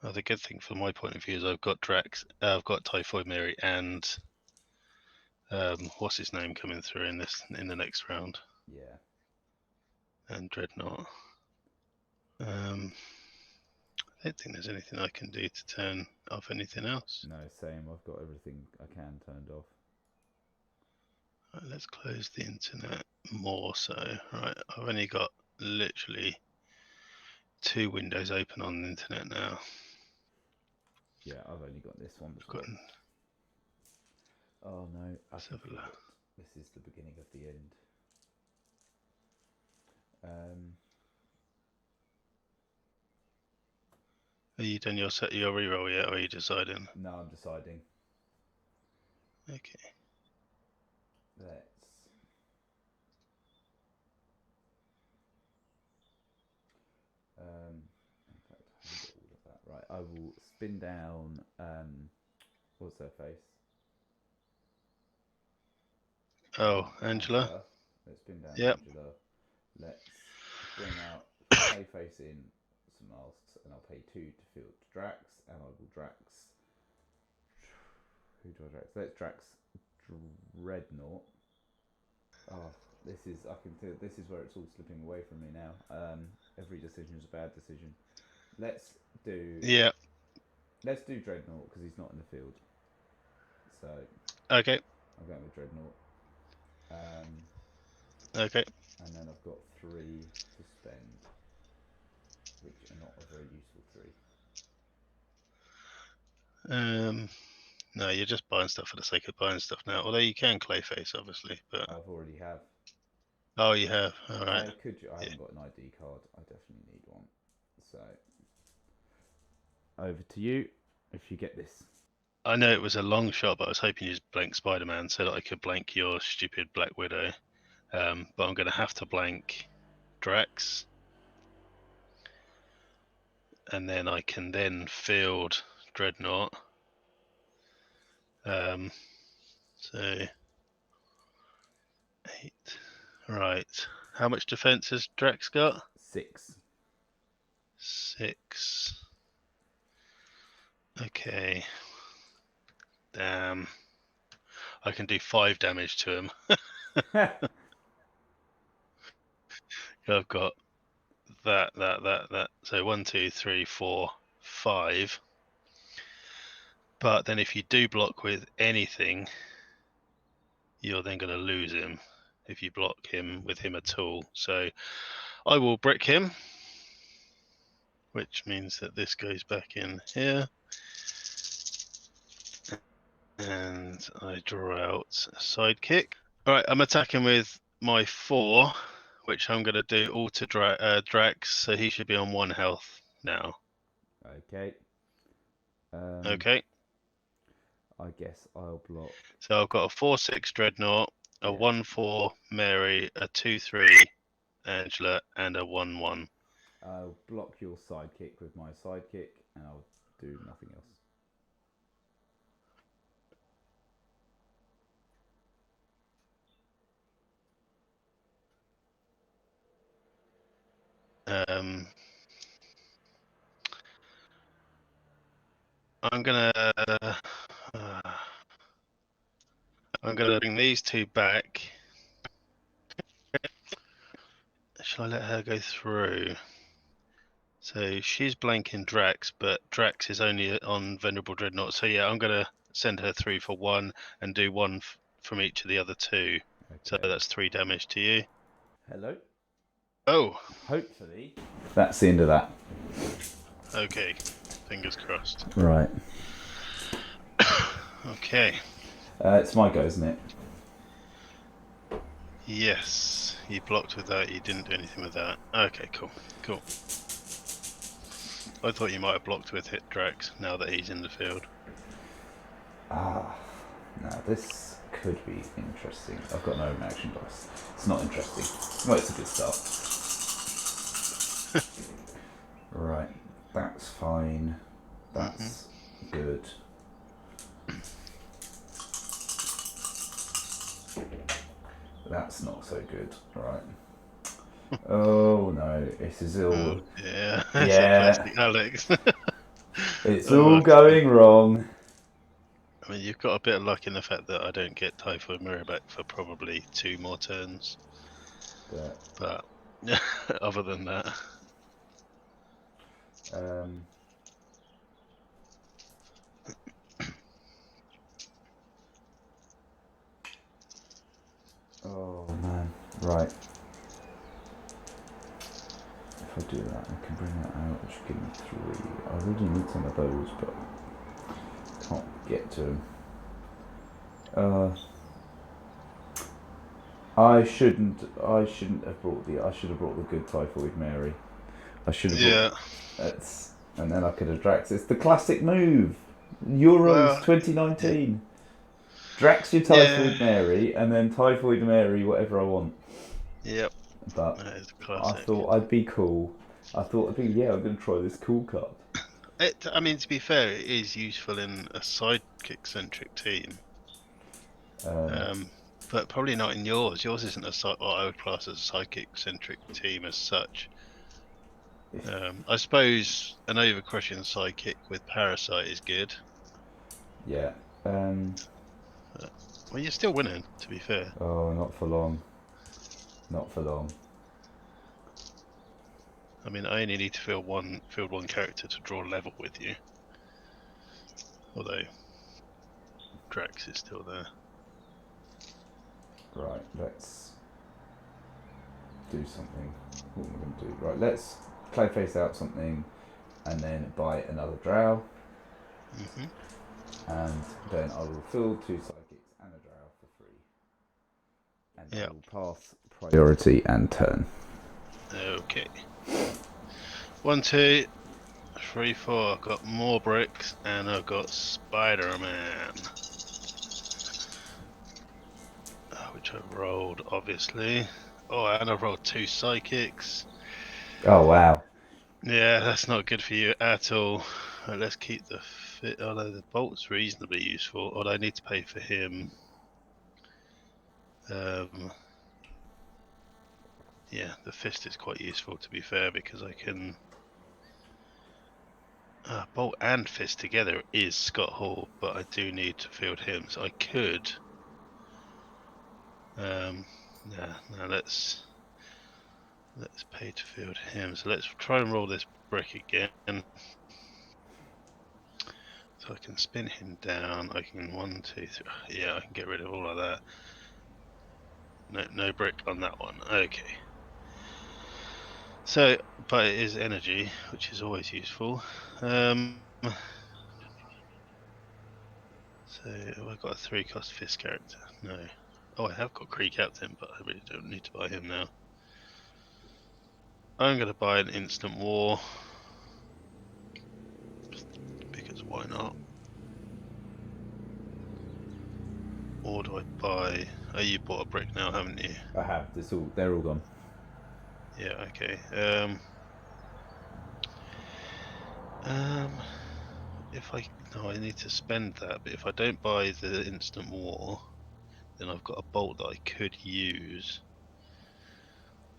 Speaker 2: Well, the good thing from my point of view is I've got Drax, I've got Typhoid Mary, and what's his name coming through in the next round.
Speaker 1: Yeah.
Speaker 2: And Dreadnought. I don't think there's anything I can do to turn off anything else.
Speaker 1: No, same. I've got everything I can turned off.
Speaker 2: Right, let's close the internet more so. Right, I've only got literally 2 windows open on the internet now.
Speaker 1: Yeah, I've only got this one. Oh no, this is the beginning of the end.
Speaker 2: Are you done your reroll yet, or are you deciding?
Speaker 1: No, I'm deciding.
Speaker 2: Okay.
Speaker 1: Let's. In fact, I haven't got all of that. Right, I will spin down. What's her face?
Speaker 2: Oh, Angela.
Speaker 1: Let's spin down
Speaker 2: Angela.
Speaker 1: Let's bring out Clayface in some masks, and I'll pay 2 to field Drax, and I will Drax. Who do I Drax? Let's Drax Dreadnought. Oh, this is where it's all slipping away from me now. Every decision is a bad decision. Let's do Dreadnought because he's not in the field. So
Speaker 2: okay.
Speaker 1: I'm going with Dreadnought.
Speaker 2: Okay.
Speaker 1: And then I've got 3 to spend, which are not a very useful 3.
Speaker 2: No, you're just buying stuff for the sake of buying stuff now. Although you can Clayface, obviously, but
Speaker 1: I've already have.
Speaker 2: Oh, you have. All right.
Speaker 1: I haven't got an ID card. I definitely need one. So over to you if you get this.
Speaker 2: I know it was a long shot, but I was hoping you'd blank Spider-Man so that I could blank your stupid Black Widow. But I'm going to have to blank Drax. and then I can then field Dreadnought. So 8. Right. How much defense has Drax got?
Speaker 1: 6.
Speaker 2: 6. Okay. Damn. I can do 5 damage to him. I've got that. So 1, 2, 3, 4, 5. But then if you do block with anything, you're then going to lose him if you block him with him at all. So I will brick him, which means that this goes back in here. And I draw out a sidekick. All right, I'm attacking with my 4, which I'm going to do all to Drax, so he should be on 1 health now.
Speaker 1: Okay.
Speaker 2: Okay.
Speaker 1: I guess I'll block.
Speaker 2: So I've got a 4/6 Dreadnought, a 1/4 Mary, a 2/3 Angela, and a 1/1.
Speaker 1: I'll block your sidekick with my sidekick, and I'll do nothing else.
Speaker 2: I'm gonna bring these 2 back. Shall I let her go through? So she's blanking Drax, but Drax is only on Venerable Dreadnought. So yeah, I'm gonna send her through for 1 and do 1 from each of the other 2. Okay. So that's 3 damage to you.
Speaker 1: Hello.
Speaker 2: Oh.
Speaker 1: Hopefully that's the end of that.
Speaker 2: Okay. Fingers crossed.
Speaker 1: Right.
Speaker 2: Okay.
Speaker 1: It's my go, isn't it?
Speaker 2: Yes. You blocked with that. You didn't do anything with that. Okay, cool. Cool. I thought you might have blocked with hit Drax now that he's in the field.
Speaker 1: Now this could be interesting. I've got no reaction dice. It's not interesting. Well, it's a good start. Right. That's fine. That's good. That's not so good. Right. Oh no, this is all.
Speaker 2: Oh, yeah.
Speaker 1: Yeah.
Speaker 2: Alex.
Speaker 1: It's all going wrong.
Speaker 2: I mean, you've got a bit of luck in the fact that I don't get Typhoid Mirror back for probably 2 more turns. But other than that.
Speaker 1: Oh man, right. If I do that, I can bring that out, which should give me 3. I really need some of those, but can't get to them. I shouldn't have brought I should have brought the good Typhoid Mary. I should have brought. And then I could have Drax. It's the classic move. Euros 2019. Drax your Typhoid Mary, and then Typhoid Mary whatever I want.
Speaker 2: Yep.
Speaker 1: But I thought I'd be cool. I'm going to try this cool card.
Speaker 2: I mean, to be fair, it is useful in a sidekick-centric team. But probably not in yours. Yours isn't what I would class as a sidekick-centric team as such. I suppose an overcrushing sidekick with Parasite is good.
Speaker 1: Yeah.
Speaker 2: Well, you're still winning, to be fair.
Speaker 1: Oh, not for long. Not for long.
Speaker 2: I mean, I only need to field one character to draw level with you. Although Drax is still there.
Speaker 1: Right, let's do something. What am I going to do? Right, let's Clayface out something and then buy another drow. And then I will fill 2 psychics and a drow for free. And I will pass priority and turn.
Speaker 2: Okay. 1, 2, 3, 4. I've got more bricks and I've got Spider-Man. Which I rolled, obviously. Oh, and I've rolled 2 psychics.
Speaker 1: Oh, wow.
Speaker 2: Yeah, that's not good for you at all. Right, let's keep the fit. Although the bolt's reasonably useful, although I need to pay for him. Yeah, the fist is quite useful to be fair because I can. Bolt and fist together is Scott Hall, but I do need to field him, so I could. No, let's pay to field him. So let's try and roll this brick again. So I can spin him down. I can 1, 2, 3. Yeah, I can get rid of all of that. No brick on that one. Okay. So, but it is energy, which is always useful. So have I got a 3-cost fist character? No. Oh, I have got Kree Captain, but I really don't need to buy him now. I'm going to buy an Instant War. Because why not? Or do I buy... Oh, you bought a brick now, haven't you?
Speaker 1: I have. They're all gone.
Speaker 2: Yeah, okay. No, I need to spend that, but if I don't buy the Instant War, then I've got a bolt that I could use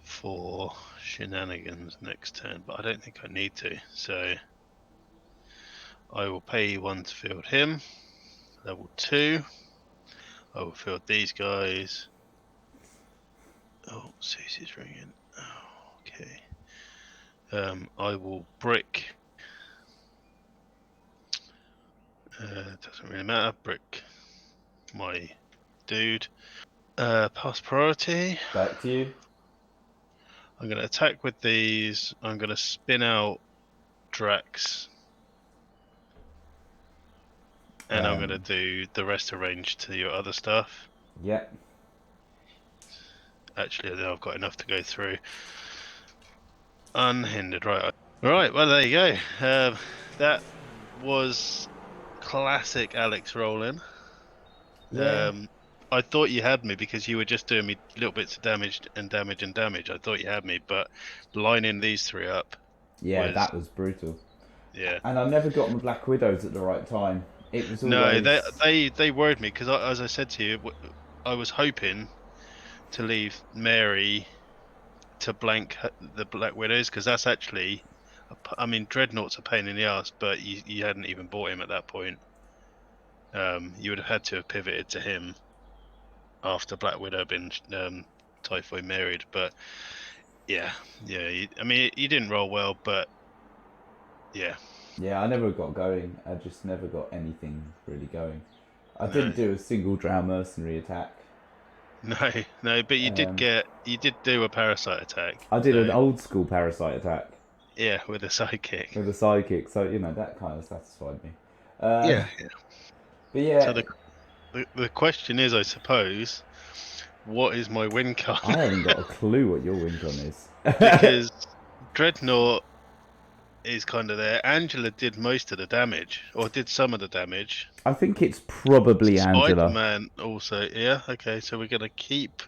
Speaker 2: for shenanigans next turn, but I don't think I need to, so I will pay 1 to field him. Level 2. I will field these guys. Oh, Susie's ringing. Oh, okay. I will brick. Doesn't really matter. Brick my dude. Pass priority.
Speaker 1: Back to you.
Speaker 2: I'm going to attack with these. I'm going to spin out Drax. And I'm going to do the rest arranged to your other stuff.
Speaker 1: Yeah.
Speaker 2: Actually, I think I've got enough to go through. Unhindered, right. Right, well, there you go. That was classic Alex rolling.
Speaker 1: Yeah.
Speaker 2: I thought you had me because you were just doing me little bits of damage. I thought you had me, but lining these 3 up.
Speaker 1: Yeah, that was brutal.
Speaker 2: Yeah.
Speaker 1: And I never got my Black Widows at the right time. It was always...
Speaker 2: No, they worried me because, as I said to you, I was hoping to leave Mary to blank the Black Widows because that's actually, I mean, Dreadnought's a pain in the ass, but you hadn't even bought him at that point. You would have had to have pivoted to him after Black Widow had been Typhoid married, but yeah. I mean, you didn't roll well, but yeah.
Speaker 1: Yeah, I never got going. I just never got anything really going. I didn't do a single Drow mercenary attack.
Speaker 2: No, but you did do a parasite attack.
Speaker 1: I did an old school parasite attack.
Speaker 2: Yeah, with a sidekick.
Speaker 1: With a sidekick, so that kind of satisfied me.
Speaker 2: Yeah.
Speaker 1: But yeah.
Speaker 2: So the question is, I suppose, what is my win con?
Speaker 1: I haven't got a clue what your win con is.
Speaker 2: Because Dreadnought is kind of there. Angela did most of the damage, or did some of the damage.
Speaker 1: I think it's probably Angela.
Speaker 2: Spider-Man also, yeah. Okay, so we're gonna keep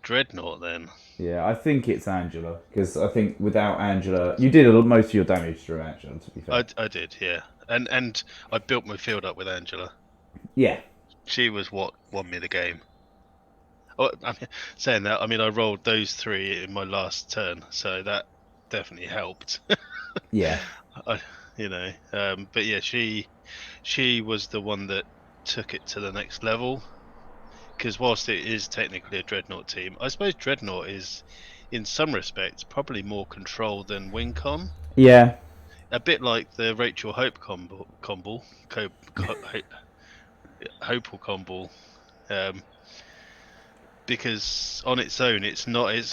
Speaker 2: Dreadnought then.
Speaker 1: Yeah, I think it's Angela because I think without Angela, you did most of your damage through Angela. To be fair,
Speaker 2: I did, yeah, and I built my field up with Angela.
Speaker 1: Yeah,
Speaker 2: she was what won me the game. Oh, I mean, saying that, I mean, I rolled those 3 in my last turn, so that definitely helped.
Speaker 1: Yeah.
Speaker 2: But yeah, she was the one that took it to the next level. Because whilst it is technically a Dreadnought team, I suppose Dreadnought is, in some respects, probably more controlled than WinCon.
Speaker 1: Yeah.
Speaker 2: A bit like the Rachel Hope Hopeful Combo. Because on its own, it's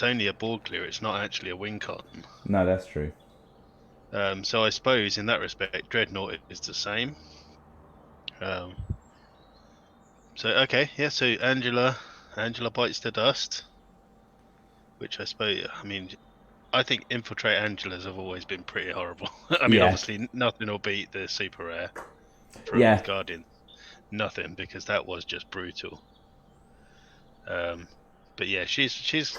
Speaker 2: only a board clear. It's not actually a WinCon.
Speaker 1: No, that's true.
Speaker 2: So I suppose in that respect, Dreadnought is the same. So okay, yeah. So Angela bites the dust, which I suppose. I mean, I think infiltrate Angelas have always been pretty horrible. I mean, obviously nothing will beat the super rare from Guardian. Nothing, because that was just brutal. But yeah, she's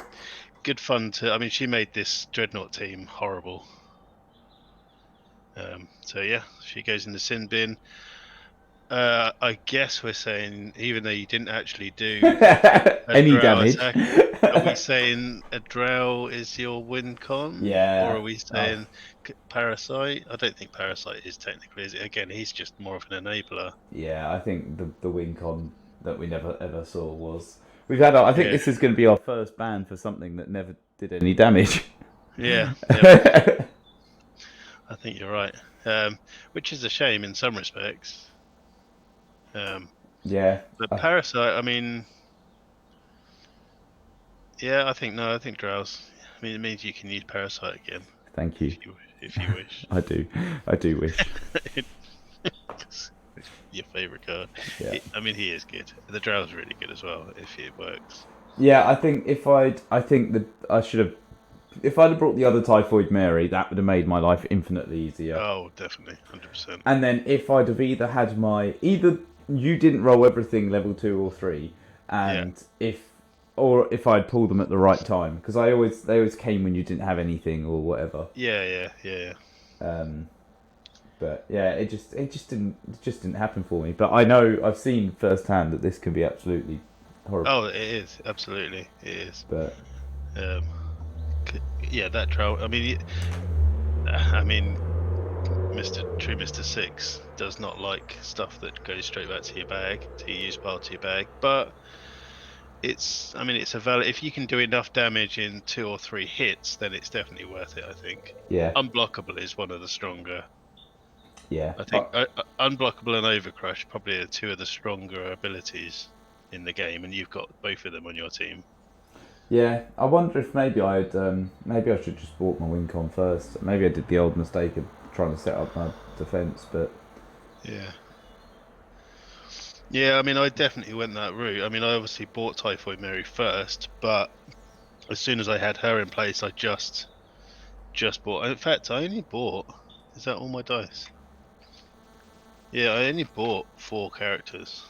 Speaker 2: good fun to. I mean, she made this Dreadnought team horrible. So yeah, she goes in the sin bin. I guess we're saying, even though you didn't actually do a
Speaker 1: Any
Speaker 2: drow
Speaker 1: damage?
Speaker 2: attack, are we saying a drow is your win con? Or
Speaker 1: Yeah.
Speaker 2: are we saying parasite? I don't think parasite is technically, is it? Again, he's just more of an enabler.
Speaker 1: Yeah, I think the win con that we never ever saw was. We've had. I think
Speaker 2: Yeah,
Speaker 1: this is going to be our first ban for something that never did any damage.
Speaker 2: yeah, yep. I think you're right. Which is a shame in some respects.
Speaker 1: Yeah.
Speaker 2: But parasite, I mean, yeah, I think drows. I mean, it means you can use parasite again
Speaker 1: Thank you.
Speaker 2: if you wish.
Speaker 1: I do. I do wish.
Speaker 2: Your favorite card.
Speaker 1: Yeah.
Speaker 2: I mean, he is good. The drow's really good as well if it works.
Speaker 1: Yeah, I think I think that I should have. If I'd have brought the other Typhoid Mary, that would have made my life infinitely easier.
Speaker 2: Oh, definitely, 100%.
Speaker 1: And then if I'd have either had either you didn't roll everything level 2 or 3, and if I'd pulled them at the right time, because they always came when you didn't have anything or whatever.
Speaker 2: Yeah.
Speaker 1: But yeah, it just didn't happen for me. But I know I've seen firsthand that this can be absolutely horrible.
Speaker 2: Oh, it is, absolutely, it is.
Speaker 1: But
Speaker 2: yeah, that drow. I mean, Mr. 6 does not like stuff that goes straight back to your bag, to your use pile, to your bag. But it's a valid. If you can do enough damage in 2 or 3 hits, then it's definitely worth it. I think.
Speaker 1: Yeah.
Speaker 2: Unblockable is one of the stronger.
Speaker 1: Yeah.
Speaker 2: I think Unblockable and Overcrush probably are 2 of the stronger abilities in the game, and you've got both of them on your team.
Speaker 1: Yeah, I wonder if maybe I should just bought my Wincon first. Maybe I did the old mistake of trying to set up my defense, but
Speaker 2: yeah. I mean, I definitely went that route. I mean, I obviously bought Typhoid Mary first, but as soon as I had her in place, I just bought. In fact, I only bought. Is that all my dice? Yeah, I only bought 4 characters.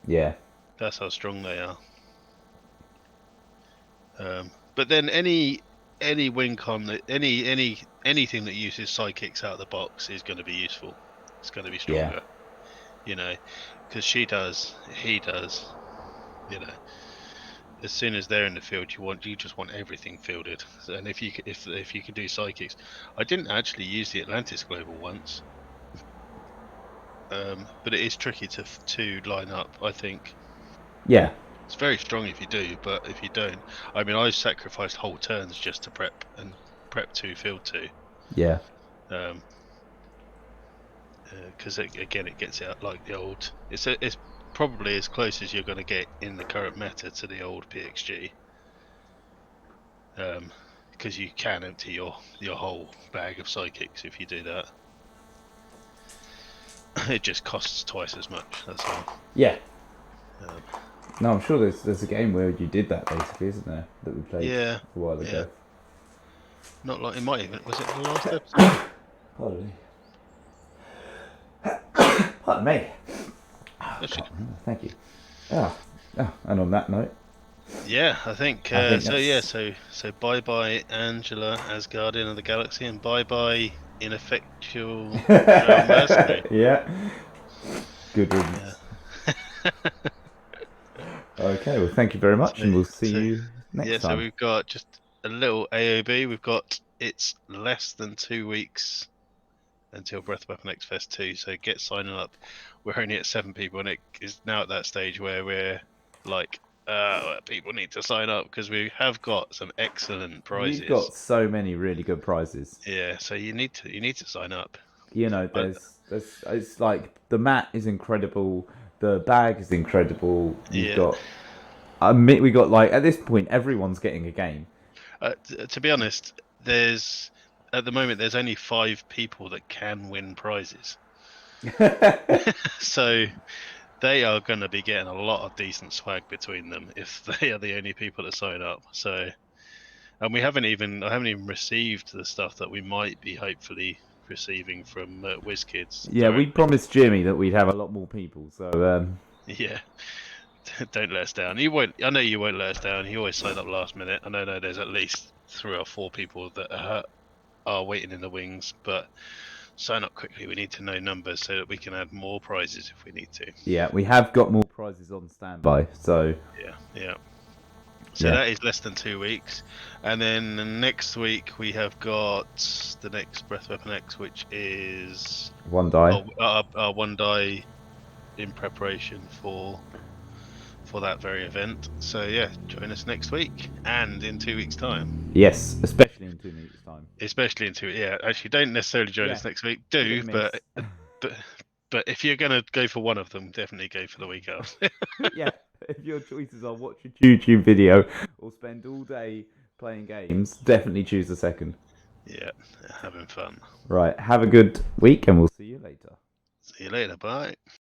Speaker 1: Yeah.
Speaker 2: That's how strong they are. But then any Wincon, anything that uses psychics out of the box is going to be useful. It's going to be stronger. Yeah. Because he does. As soon as they're in the field, you just want everything fielded. And if you can do psychics, I didn't actually use the Atlantis Global once, but it is tricky to line up. I think.
Speaker 1: Yeah.
Speaker 2: It's very strong if you do, but if you don't, I mean, I've sacrificed whole turns just to prep 2, field 2.
Speaker 1: Yeah.
Speaker 2: Because again, it gets out like the old. It's probably as close as you're going to get in the current meta to the old PXG. Because you can empty your whole bag of psychics if you do that. It just costs twice as much. That's all.
Speaker 1: Yeah. No, I'm sure there's a game where you did that basically, isn't there? That we played a while ago.
Speaker 2: Not like it might even. Was it the last episode?
Speaker 1: Pardon me. Pardon me. Thank you. And on that note.
Speaker 2: Yeah, I think so. So bye bye Angela as Guardian of the Galaxy, and bye bye ineffectual Mercenary.
Speaker 1: Yeah. Good riddance. Okay, well, thank you very much, and we'll see you next time.
Speaker 2: Yeah, so we've got just a little AOB. We've got it's less than 2 weeks until Breath of Weapon X Fest 2, so get signing up. We're only at 7 people, and it is now at that stage where we're like, people need to sign up because we have got some excellent prizes.
Speaker 1: We've got so many really good prizes.
Speaker 2: Yeah, so you need to sign up.
Speaker 1: There's it's like the mat is incredible. The bag is incredible. We got like at this point everyone's getting a game.
Speaker 2: To be honest, at the moment there's only 5 people that can win prizes. So they are going to be getting a lot of decent swag between them if they are the only people that sign up. So, and I haven't even received the stuff that we might be hopefully receiving from WizKids.
Speaker 1: Yeah, we promised Jimmy that we'd have a lot more people. So
Speaker 2: yeah, don't let us down. I know you won't let us down. You always sign up last minute. I know there's at least 3 or 4 people that are waiting in the wings, but sign up quickly. We need to know numbers so that we can add more prizes if we need to.
Speaker 1: Yeah, we have got more prizes on standby. So
Speaker 2: Yeah. So
Speaker 1: Yeah.
Speaker 2: that is less than 2 weeks, and then next week we have got the next Breath Weapon X, which is
Speaker 1: one die.
Speaker 2: our one die in preparation for that very event. So yeah, join us next week and in 2 weeks' time.
Speaker 1: Yes, especially in 2 weeks' time.
Speaker 2: Especially in 2, yeah. Actually, don't necessarily join us next week.
Speaker 1: Hit
Speaker 2: Do,
Speaker 1: and miss.
Speaker 2: but if you're gonna go for one of them, definitely go for the week after.
Speaker 1: Yeah, if your choices are watch a YouTube video or spend all day playing games, definitely choose the second.
Speaker 2: Yeah, having fun.
Speaker 1: Right, have a good week and we'll see you later.
Speaker 2: See you later. Bye.